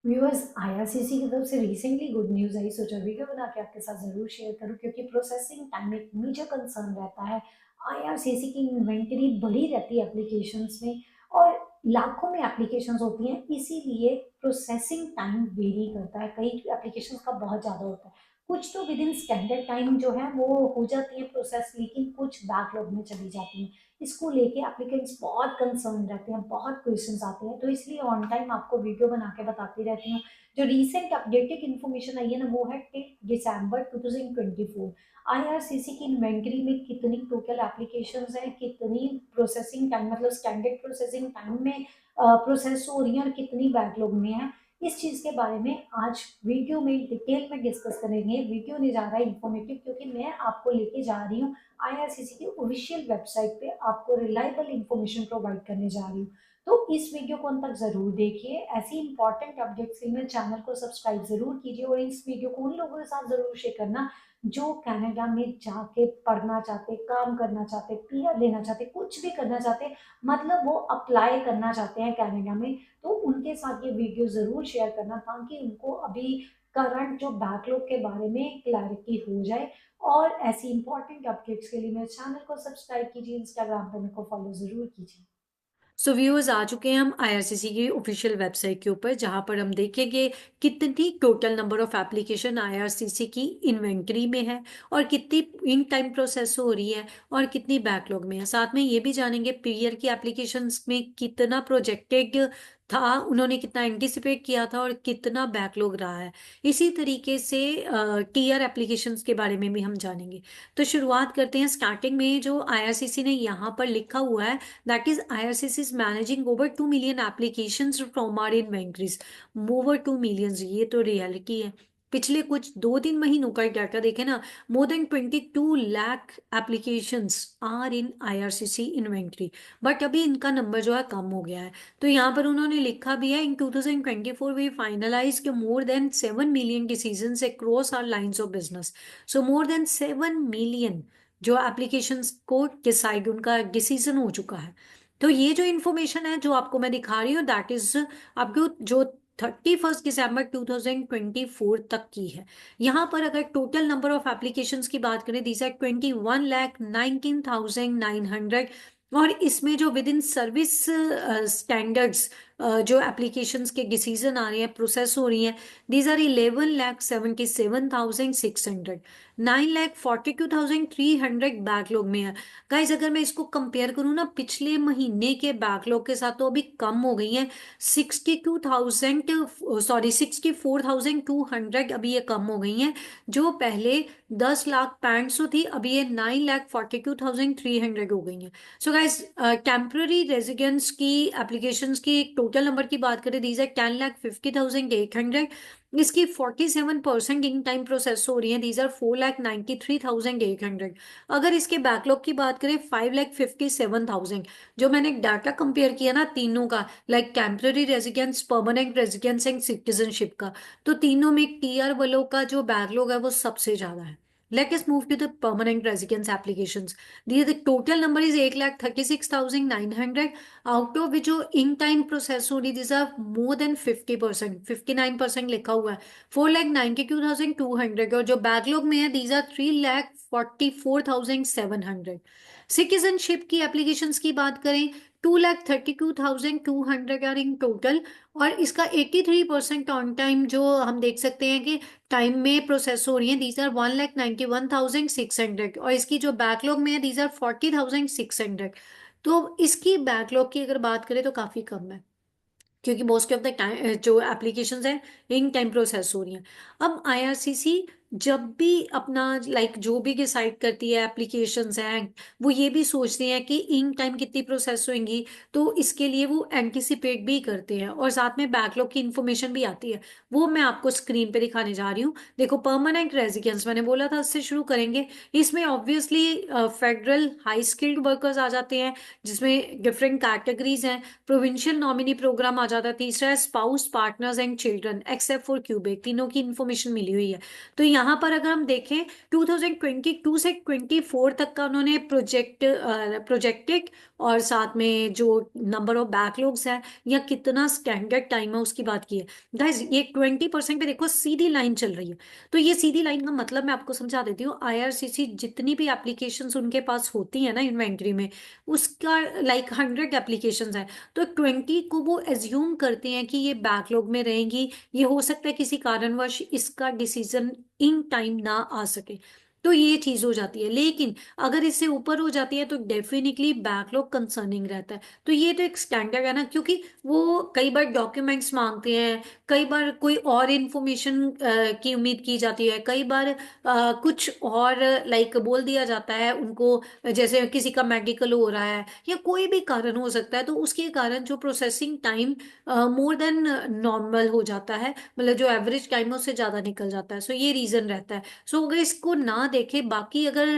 Viewers, IRCC की तरफ से रिसेंटली गुड न्यूज़ आई, सोचा वीडियो बना के आपके साथ ज़रूर शेयर करूं क्योंकि प्रोसेसिंग टाइम एक मेजर कंसर्न रहता है। आईआरसीसी की इन्वेंटरी बड़ी रहती है एप्लीकेशंस में, और लाखों में एप्लीकेशंस होती हैं, इसीलिए प्रोसेसिंग टाइम वेरी करता है। कई एप्लीकेशंस का बहुत ज़्यादा होता है, कुछ तो विद इन स्टैंडर्ड टाइम जो है वो हो जाती है प्रोसेस, लेकिन कुछ बैकलॉग में चली जाती हैं। इसको लेके एप्लीकेंट्स बहुत कंसर्न रहते हैं, बहुत क्वेश्चंस आते हैं, तो इसलिए ऑन टाइम आपको वीडियो बना के बताती रहती हूँ। जो रिसेंट अपडेटेड इन्फॉर्मेशन आई है ना, वो है टिल दिसंबर 2024 आईआरसीसी की इन्वेंटरी में कितनी टोटल एप्लीकेशंस हैं, कितनी प्रोसेसिंग टाइम मतलब स्टैंडर्ड प्रोसेसिंग टाइम में प्रोसेस हो रही है, और कितनी बैकलॉग में है। इस चीज के बारे में आज वीडियो में डिटेल में डिस्कस करेंगे। वीडियो नहीं जा रहा है इन्फॉर्मेटिव, क्योंकि मैं आपको लेके जा रही हूँ आईआरसीसी की ऑफिशियल वेबसाइट पे, आपको रिलायबल इंफॉर्मेशन प्रोवाइड करने जा रही हूँ। तो इस वीडियो को अंत तक जरूर देखिए। ऐसी इंपॉर्टेंट अपडेट्स के लिए मेरे चैनल को सब्सक्राइब जरूर कीजिए, और इस वीडियो को उन लोगों के साथ जरूर शेयर करना जो कनाडा में जाके पढ़ना चाहते, काम करना चाहते, पीआर लेना चाहते, कुछ भी करना चाहते, मतलब वो अप्लाई करना चाहते हैं कनाडा में। तो उनके साथ ये वीडियो जरूर शेयर करना ताकि उनको अभी करंट जो बैकलॉग के बारे में क्लैरिटी हो जाए। और ऐसी इंपॉर्टेंट अपडेट्स के लिए मेरे चैनल को सब्सक्राइब कीजिए, इंस्टाग्राम पर मेरे को फॉलो जरूर कीजिए। सो व्यूअर्स आ चुके हैं हम आईआरसीसी की ऑफिशियल वेबसाइट के ऊपर, जहां पर हम देखेंगे कितनी total number of application IRCC की इन्वेंटरी में है, और कितनी इन टाइम प्रोसेस हो रही है, और कितनी बैकलॉग में है। साथ में ये भी जानेंगे पीयर की एप्लीकेशंस में कितना प्रोजेक्टेड था, उन्होंने कितना एंटिसिपेट किया था, और कितना बैकलॉग रहा है। इसी तरीके से टीआर एप्लीकेशंस के बारे में भी हम जानेंगे। तो शुरुआत करते हैं। स्टार्टिंग में जो आईआरसीसी ने यहाँ पर लिखा हुआ है, that is IRCC is managing over 2 million applications from our inventories। over 2 millions, ये तो रियलिटी है। पिछले कुछ 2-3 महीनों का डाटा देखें ना, more than 22 lakh applications are in IRCC inventory. But अभी इनका नंबर जो है कम हो गया है। तो यहाँ पर उन्होंने लिखा भी है, इन 2024 वी फाइनलाइज के more than 7 million decisions across our lines of business. So more than 7 million जो एप्लीकेशंस को डिसाइड उनका डिसीजन हो चुका है। तो ये जो इन्फॉर्मेशन है जो आपको मैं दिखा रही हूँ, दैट इज आपको जो 31 दिसंबर 2024 तक की है। यहाँ पर अगर टोटल नंबर ऑफ एप्लीकेशंस की बात करें, दीज आर 21,19,900। और इसमें जो विद इन सर्विस स्टैंडर्ड्स जो एप्लीकेशंस के डिसीजन आ रहे हैं, प्रोसेस हो रही हैं, दीज आर 11,77,600। 9,42,300 बैकलॉग में है। गाइज अगर मैं इसको कंपेयर करूँ ना पिछले महीने के बैकलॉग के साथ, तो अभी कम हो गई है। 64,200 अभी ये कम हो गई हैं। जो पहले 10,65,100 थी, अभी ये 9,42,300 हो गई हैं। सो गाइज टेम्पररी रेजिडेंस की एप्लीकेशंस की टोटल नंबर की बात करें, दीज आर 10,50,800। इसकी 47% इन टाइम प्रोसेस हो रही है, दीज आर 4,93,800। अगर इसके बैकलॉग की बात करें, 5,57,000। जो मैंने डाटा कंपेयर किया ना तीनों का, like temporary residence, permanent residence and citizenship का, तो तीनों में टीआर वालों का जो बैकलॉग है वो सबसे ज्यादा है। Let us move to the permanent residence applications. The total number is 8,36,900, out of which जो in time process हो रही, these are more than 50%, 59% लिखा हुआ है। 4,92,200, और जो बैकलॉग में है, these are 3,44,700। सिटीजनशिप की एप्लीकेशंस की बात करें, 2,32,200 आर इन टोटल। और इसका 83% ऑन टाइम जो हम देख सकते हैं कि टाइम में प्रोसेस हो रही है, दीज आर 1,91,600। और इसकी जो बैकलॉग में है, दीज आर 40,600। तो इसकी बैकलॉग की अगर बात करें तो काफी कम है, क्योंकि मोस्ट ऑफ द टाइम जो एप्लीकेशंस हैं इन टाइम प्रोसेस हो रही हैं। अब आईआरसीसी जब भी अपना जो भी डिसाइड करती है एप्लीकेशंस हैं, वो ये भी सोचते हैं कि इन टाइम कितनी प्रोसेस होंगी, तो इसके लिए वो एंटिसिपेट भी करते हैं, और साथ में बैकलॉग की इंफॉर्मेशन भी आती है। वो मैं आपको स्क्रीन पे दिखाने जा रही हूँ। देखो, परमानेंट रेजिडेंस मैंने बोला था, इससे शुरू करेंगे। इसमें obviously federal high skilled workers आ जाते हैं, जिसमें डिफरेंट कैटेगरीज हैं। प्रोविंशियल नॉमिनी प्रोग्राम आ जाता है। तीसरा है spouse, partners and children, except for Quebec, तीनों की इन्फॉर्मेशन मिली हुई है। तो यहाँ पर अगर हम देखें, 2022 से 24 तक का उन्होंने प्रोजेक्टेड और साथ में जो नंबर ऑफ बैकलॉग्स है या कितना स्टैंडर्ड टाइम है उसकी बात की है। गाइज ये 20% पे देखो सीधी लाइन चल रही है। तो ये सीधी लाइन का मतलब मैं आपको समझा देती हूँ। आईआरसीसी जितनी भी एप्लीकेशंस उनके पास होती है ना इन्वेंट्री में, उसका लाइक 100 एप्लीकेशंस है, तो 20 को वो एज्यूम करते हैं कि ये बैकलॉग में रहेंगी। ये हो सकता है किसी कारणवश इसका डिसीजन इन टाइम ना आ सके, तो ये चीज हो जाती है। लेकिन अगर इससे ऊपर हो जाती है तो डेफिनेटली बैकलॉग कंसर्निंग रहता है। तो ये तो एक स्टैंडर्ड है ना, क्योंकि वो कई बार डॉक्यूमेंट्स मांगते हैं, कई बार कोई और इंफॉर्मेशन की उम्मीद की जाती है, कई बार कुछ और लाइक बोल दिया जाता है उनको, जैसे किसी का मेडिकल हो रहा है या कोई भी कारण हो सकता है, तो उसके कारण जो processing time more than normal हो जाता है, मतलब जो एवरेज टाइम है उससे ज़्यादा निकल जाता है। सो ये रीज़न रहता है। सो अगर इसको ना देखें, बाकी अगर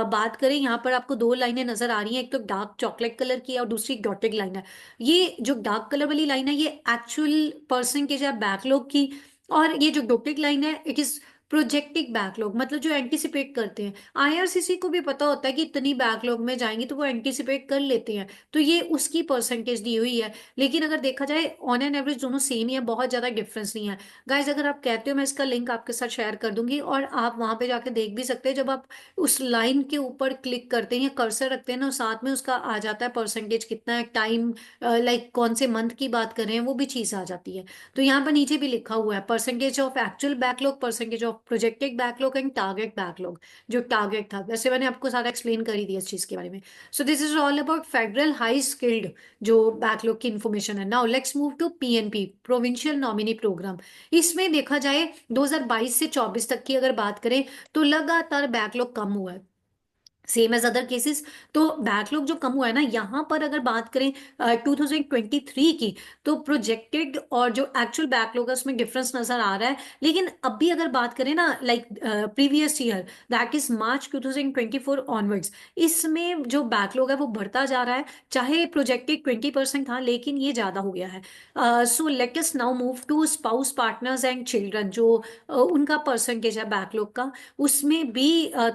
बात करें, यहाँ पर आपको दो लाइनें नजर आ रही हैं, एक तो डार्क चॉकलेट कलर की है और दूसरी डॉटेड लाइन है। ये जो डार्क कलर वाली लाइन है ये एक्चुअल परसेंटेज है बैकलॉग की, और ये जो डॉटेड लाइन है इट इज प्रोजेक्टिव बैकलॉग, मतलब जो एंटिसिपेट करते हैं। आईआरसीसी को भी पता होता है कि इतनी बैकलॉग में जाएंगी, तो वो एंटिसिपेट कर लेते हैं, तो ये उसकी परसेंटेज दी हुई है। लेकिन अगर देखा जाए ऑन एन एवरेज दोनों सेम ही है, बहुत ज्यादा डिफरेंस नहीं है। गाइज अगर आप कहते हो मैं इसका लिंक आपके साथ शेयर कर दूंगी, और आप वहां पे जाके देख भी सकते हैं। जब आप उस लाइन के ऊपर क्लिक करते हैं या कर्सर रखते हैं ना, साथ में उसका आ जाता है परसेंटेज कितना है, टाइम लाइक कौन से मंथ की बात कर रहे हैं, वो भी चीज आ जाती है। तो यहाँ पर नीचे भी लिखा हुआ है percentage of actual backlog, percentage of projected backlog and target backlog. जो टारगेट था, वैसे मैंने आपको सारा एक्सप्लेन कर ही दिया इस चीज के बारे में। So this is all about federal high skilled जो बैकलॉग की इन्फॉर्मेशन है। Now let's move to PNP, provincial nominee program. इसमें देखा जाए 2022 से 24 तक की अगर बात करें, तो लगातार बैकलॉग कम हुआ है, सेम एज अदर केसेस। तो बैकलॉग जो कम हुआ है ना, यहाँ पर अगर बात करें 2023 की, तो प्रोजेक्टेड और जो एक्चुअल बैकलॉग है उसमें डिफरेंस नजर आ रहा है। लेकिन अभी अगर बात करें ना, like previous year, that is March 2024 onwards, इसमें जो बैकलॉग है वो बढ़ता जा रहा है। चाहे प्रोजेक्टेड 20% था, लेकिन ये ज्यादा हो गया है। So let us now move to spouse, partners and children, जो उनका परसेंटेज है बैकलॉग का, उसमें भी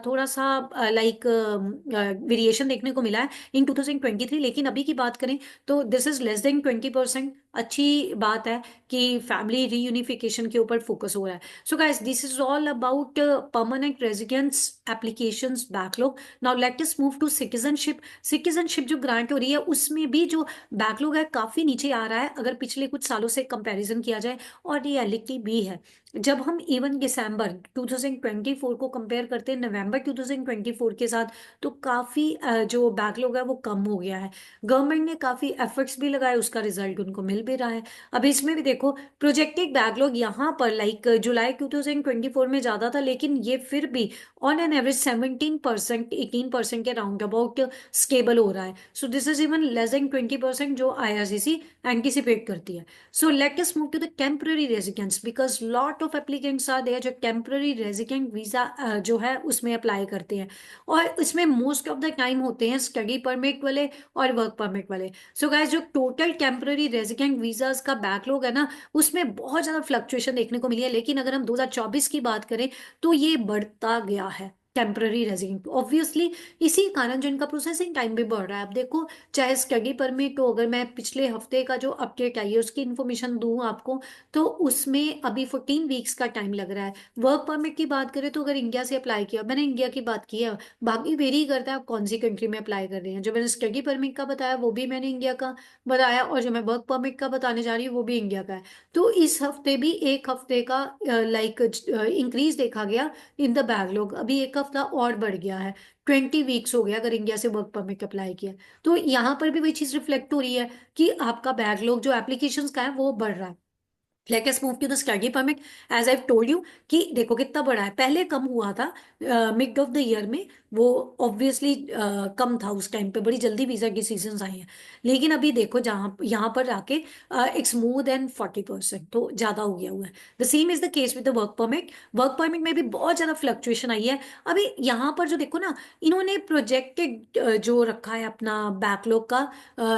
थोड़ा सा लाइक वेरिएशन देखने को मिला है इन 2023। लेकिन अभी की बात करें तो दिस इज लेस देन 20%। अच्छी बात है कि फैमिली रीयूनिफिकेशन के ऊपर फोकस हो रहा है। So guys this is all about permanent residence applications backlog. Now let us move to citizenship. Citizenship जो ग्रांट हो रही है उसमें भी जो बैकलॉग है काफी नीचे आ रहा है, अगर पिछले कुछ सालों से कंपैरिजन किया जाए। और रियलिटी भी है, जब हम इवन दिसंबर 2024 को कंपेयर करते हैं नवंबर 2024 के साथ, तो काफ़ी जो बैकलॉग है वो कम हो गया है। गवर्नमेंट ने काफ़ी एफर्ट्स भी लगाए, उसका रिजल्ट उनको मिल भी रहा है। अब इसमें भी देखो प्रोजेक्टेड बैकलॉग यहाँ पर लाइक जुलाई 2024 में ज़्यादा था, लेकिन ये फिर भी ऑन एन एवरेज 17%, 18% के राउंड अबाउट स्टेबल हो रहा है। सो this is even less than 20% जो आईआरसीसी एंटिसिपेट करती है। So let us move to the temporary residence because lot of applicants are there जो temporary resident visa जो है उसमें अप्लाई करते हैं, और इसमें मोस्ट ऑफ द टाइम होते हैं स्टडी परमिट वाले और वर्क परमिट वाले। सो गाइस जो टोटल टेम्पररी रेजिडेंट वीजास का बैकलॉग है ना, उसमें बहुत ज्यादा फ्लक्चुएशन देखने को मिली है। लेकिन अगर हम 2024 की बात करें तो ये बढ़ता गया है टेम्पररी रेजिडेंट, ऑब्वियसली इसी कारण जो इनका प्रोसेसिंग टाइम भी बढ़ रहा है। अब देखो, चाहे स्टडी परमिट हो, अगर मैं पिछले हफ्ते का जो अपडेट आई है उसकी इन्फॉर्मेशन दूं आपको, तो उसमें अभी 14 वीक्स का टाइम लग रहा है। वर्क परमिट की बात करें तो अगर इंडिया से अप्लाई किया, मैंने इंडिया की बात की है, बाकी वेरी करता है आप कौन सी कंट्री में अप्लाई कर रहे हैं। जो मैंने स्टडी परमिट का बताया वो भी मैंने इंडिया का बताया, और जो मैं वर्क परमिट का बताने जा रही हूँ वो भी इंडिया का है। तो इस हफ्ते भी एक हफ्ते का लाइक इंक्रीज देखा गया इन द बैकलॉग, अभी एक हफ्ता और बढ़ गया है, 20 वीक्स हो गया अगर इंडिया से वर्क परमिट अप्लाई किया। तो यहाँ पर भी वही चीज रिफ्लेक्ट हो रही है कि आपका बैकलॉग जो एप्लीकेशंस का है वो बढ़ रहा है। Let us move to the study permit. As I told you कि देखो कितना बड़ा है, पहले कम हुआ था मिड ऑफ द ईयर में, वो ऑब्वियसली कम था उस टाइम पे, बड़ी जल्दी वीजा डिसीजंस आए हैं। लेकिन अभी देखो जहाँ यहाँ पर आके इट्स मोर देन 40%, तो ज्यादा हो गया हुआ है। The same is the case with the work permit. Work permit में भी बहुत ज्यादा फ्लक्चुएशन आई है। अभी यहाँ पर जो देखो ना, इन्होंने प्रोजेक्टेड जो रखा है अपना बैकलॉग का,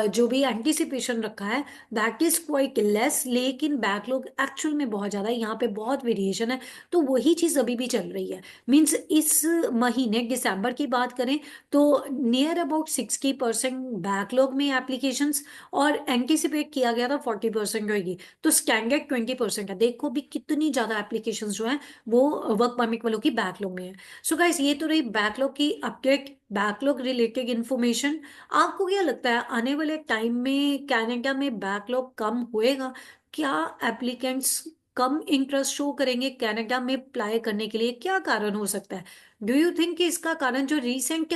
जो भी एंटिसिपेशन रखा है दैट इज क्वाइट लेस, लेकिन बैकलॉग एक्चुअल में बहुत ज्यादा है, यहाँ पे बहुत वेरिएशन है। तो वही चीज अभी भी चल रही है। मीन्स इस महीने दिसंबर सितंबर की बात करें तो नियर अबाउट 60% बैकलॉग में एप्लीकेशंस और एंटिसिपेट किया गया था 40% होगी, तो स्टैंडर्ड 20% है। देखो भी कितनी ज्यादा एप्लीकेशंस जो हैं वो वर्क परमिट वालों की बैकलॉग में है। सो गाइस ये तो रही बैकलॉग की अपडेट, बैकलॉग रिलेटेड इंफॉर्मेशन। आपको क्या लगता है आने वाले टाइम में कनाडा में बैकलॉग कम होएगा? क्या एप्लीकेंट्स कम इंटरेस्ट शो करेंगे कनाडा में अप्लाई करने के लिए? क्या कारण हो सकता है? डू यू थिंक कि इसका कारण जो रीसेंट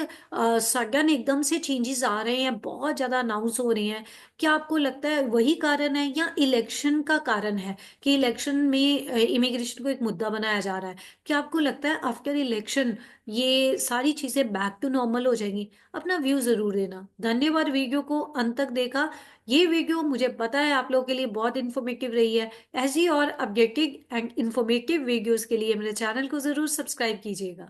सडन एकदम से चेंजेस आ रहे हैं, बहुत ज्यादा अनाउंस हो रही हैं, क्या आपको लगता है वही कारण है या इलेक्शन का कारण है कि इलेक्शन में इमिग्रेशन को एक मुद्दा बनाया जा रहा है? क्या आपको लगता है आफ्टर इलेक्शन ये सारी चीजें बैक टू नॉर्मल हो जाएंगी? अपना व्यू जरूर देना। धन्यवाद वीडियो को अंत तक देखा। ये वीडियो मुझे पता है आप लोगों के लिए बहुत इन्फॉर्मेटिव रही है। ऐसी और अपडेटेड एंड इन्फॉर्मेटिव वीडियोस के लिए मेरे चैनल को जरूर सब्सक्राइब कीजिएगा।